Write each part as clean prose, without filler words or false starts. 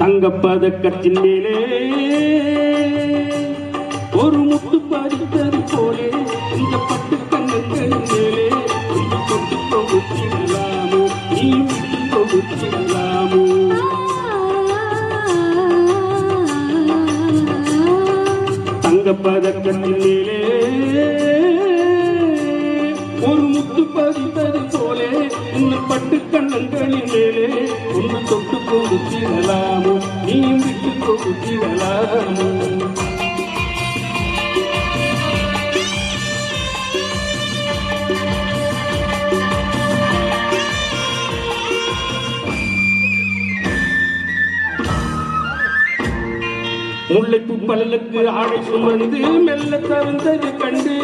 தங்கப்பதக்கத்தின் மேலே ஒரு முத்து பதித்தது போலே இந்த பட்டு கண்ணங்களின் மேலே தொட்டு தொகுத்திடலாமோ நீ விட்டு தொகுத்திடலாமோ தங்கப்பதக்கத்தின் மேலே ஒரு முத்து பதித்தது போலே இந்த பட்டு கண்ணங்களின் மேலே ஒன்று தொட்டு கொடுத்திடலாமோ நீயும் விட்டு கொடுத்திடலாமோ முல்லைப்பூ பல்லுக்கு ஆடை சுமந்து மெல்ல தவழ்ந்தது கண்டு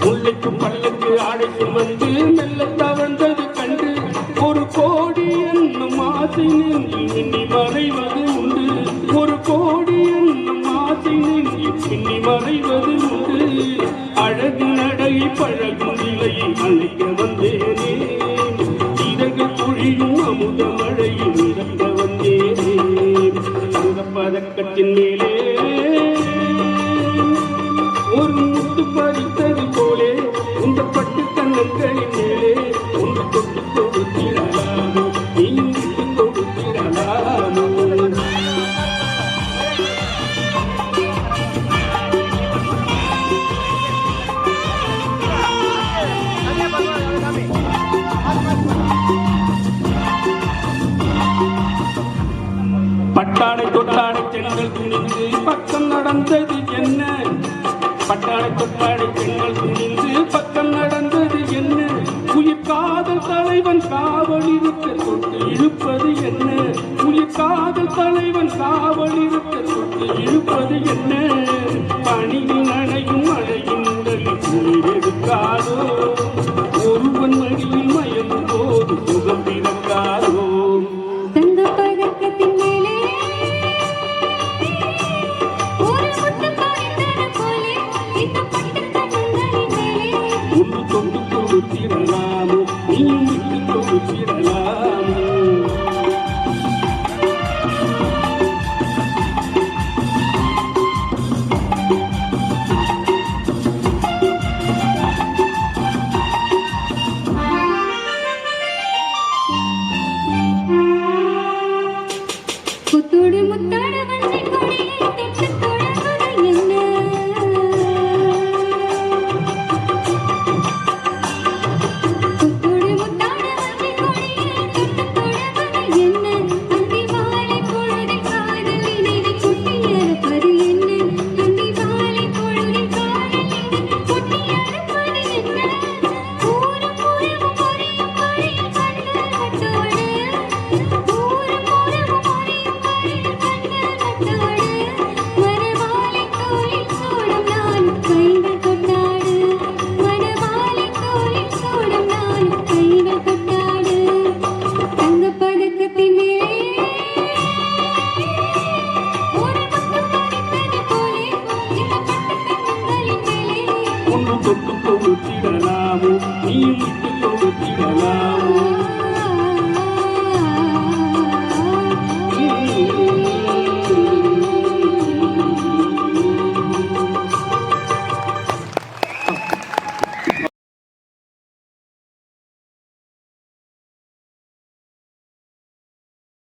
முல்லைப்பூ பல்லுக்கு ஆடை சுமந்து மெல்ல தவழ்ந்தது கண்டு ஒரு கோடி என்னும் ஆசை நெஞ்சில் மின்னி மறைவது உண்டு ஒரு கோடி என்னும் ஆசை நெஞ்சில் மின்னி மறைவது உண்டு அழகு நடை பழகும் நிலையை அழைக்க வந்தேனே இதழ்கள் பொழியும் அமுத மழையில் இறங்க வந்தேனே பதக்கத்தின் மேலே ஒரு முத்து பறித்தது போலே இந்த பட்டு கண்ணங்களின் மேலே ஒன்று தொட்டு கொடுத்திடலாமோ நீயும் விட்டு கொடுத்திடலாமோ பட்டாடை தொட்டாடை பெண்கள் துணிந்து பக்கம் நடந்தது என்ன பட்டாடை தொட்டாடை பெண்கள் துணிந்து பக்கம் நடந்தது என்ன உயிர் காதல் தலைவன் காவல் இருக்க தொட்டு இழுப்பது என்ன உயிர் காதல் தலைவன் காவல் இருக்க தொட்டு இழுப்பது என்ன பணியில் நனையும் மழையின் உடலில் குளிர் எடுக்காதோ ஒருவன் மடியில் மயங்கும் போது சுகம் பிறக்காதோ தொட்டு கொடுத்திடலாமோ நீயும் விட்டு கொடுத்திடலாமோ குத்தோடு முத்த